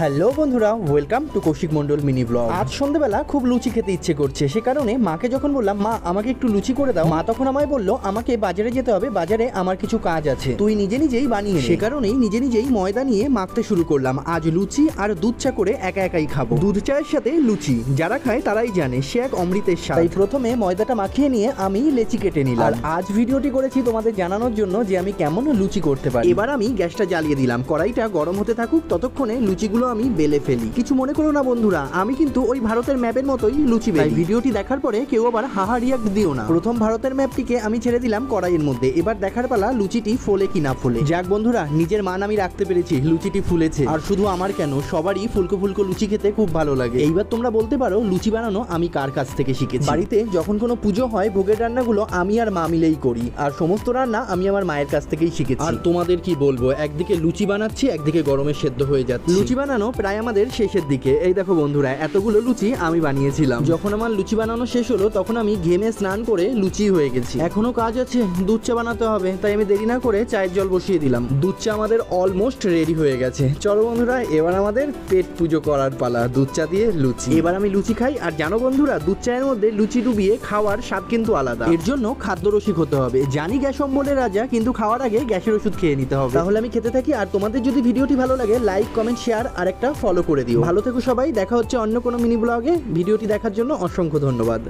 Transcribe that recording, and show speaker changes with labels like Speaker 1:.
Speaker 1: Hello বন্ধুরা, welcome to Koushik Mondal mini blog. আজ সন্ধ্যাবেলা খুব লুচি খেতে ইচ্ছে করছে, সে কারণে মাকে যখন বললাম মা আমাকে একটু লুচি করে দাও, মা তখন আমায় বললো আমাকে বাজারে যেতে হবে, বাজারে আমার কিছু কাজ আছে, তুই নিজে নিজেই বানিয়ে নে। সে কারণেই নিজে নিজেই ময়দা নিয়ে মাখতে শুরু করলাম। আজ লুচি আর দুধ চা করে একা একাই খাবো। দুধ চায়ের সাথে লুচি যারা খায় তারাই জানে সে এক অমৃতের স্বাদ। তাই প্রথমে ময়দাটা মাখিয়ে নিয়ে আমি লেচি কেটে নিলাম। আর আজ ভিডিওটি করেছি তোমাদের জানানোর জন্য যে আমি কেমন লুচি করতে পারি। এবার আমি গ্যাসটা জ্বালিয়ে দিলাম, কড়াইটা গরম হতে থাকুক, ততক্ষণে লুচিগুলো আমি বেলে ফেলি। কিছু মনে করো না বন্ধুরা, আমি কিন্তু ওই ভারতের ম্যাপের মতোই লুচি বেলি। ভিডিওটি দেখার পরে কেউ আবার হাহা রিয়াক্ট দিও না। প্রথম ভারতের ম্যাপটিকে আমি ছেড়ে দিলাম কড়াইয়ের মধ্যে, এবার দেখার পালা লুচিটি ফোলে কি না ফোলে। যাক বন্ধুরা, নিজের মান আমি রাখতে পেরেছি, লুচিটি ফুলেছে। আর শুধু আমার কেন, সবারই ফুলকো ফুলকো লুচি খেতে খুব ভালো লাগে। এইবার তোমরা বলতে পারো লুচি বানানো আমি কার কাছ থেকে শিখেছি। বাড়িতে যখন কোনো পুজো হয় ভোগের রান্নাগুলো আমি আর মা মিলেই করি, আর সমস্ত রান্না আমি আমার মায়ের কাছ থেকেই শিখেছি। আর তোমাদের কি বলবো, একদিকে লুচি বানাচ্ছি, একদিকে গরমে সেদ্ধ হয়ে যাচ্ছে। লুচি বানানো প্রায় আমাদের শেষের দিকে। এই দেখো বন্ধুরা, এতগুলো লুচি আমি বানিয়েছিলাম। যখন আমার লুচি বানানো শেষ হলো তখন আমি ঘেমে স্নান করে লুচি হয়ে গেছি। এখনো কাজ আছে, দুধ চা বানাতে হবে, তাই আমি দেরি না করে চায়ের জল বসিয়ে দিলাম। দুধ চা আমাদের অলমোস্ট রেডি হয়ে গেছে। চলো বন্ধুরা, এবার আমাদের পেট পুজো করার পালা, দুধ চা দিয়ে লুচি। এবার আমি লুচি খাই। আর জানো বন্ধুরা, দুধ চায়ের মধ্যে লুচি ডুবিয়ে খাওয়ার স্বাদ কিন্তু আলাদা। এর জন্য খাদ্য রসিক হতে হবে। জানি গ্যাস অম্বলের রাজা, কিন্তু খাওয়ার আগে গ্যাসের ওষুধ খেয়ে নিতে হবে। তাহলে আমি খেতে থাকি। আর তোমাদের যদি ভিডিওটি ভালো লাগে লাইক, কমেন্ট, শেয়ার আর একটা ফলো করে দিও। ভালো থেকো সবাই, দেখা হচ্ছে অন্য কোনো মিনি ব্লগে। ভিডিওটি দেখার জন্য অসংখ্য ধন্যবাদ।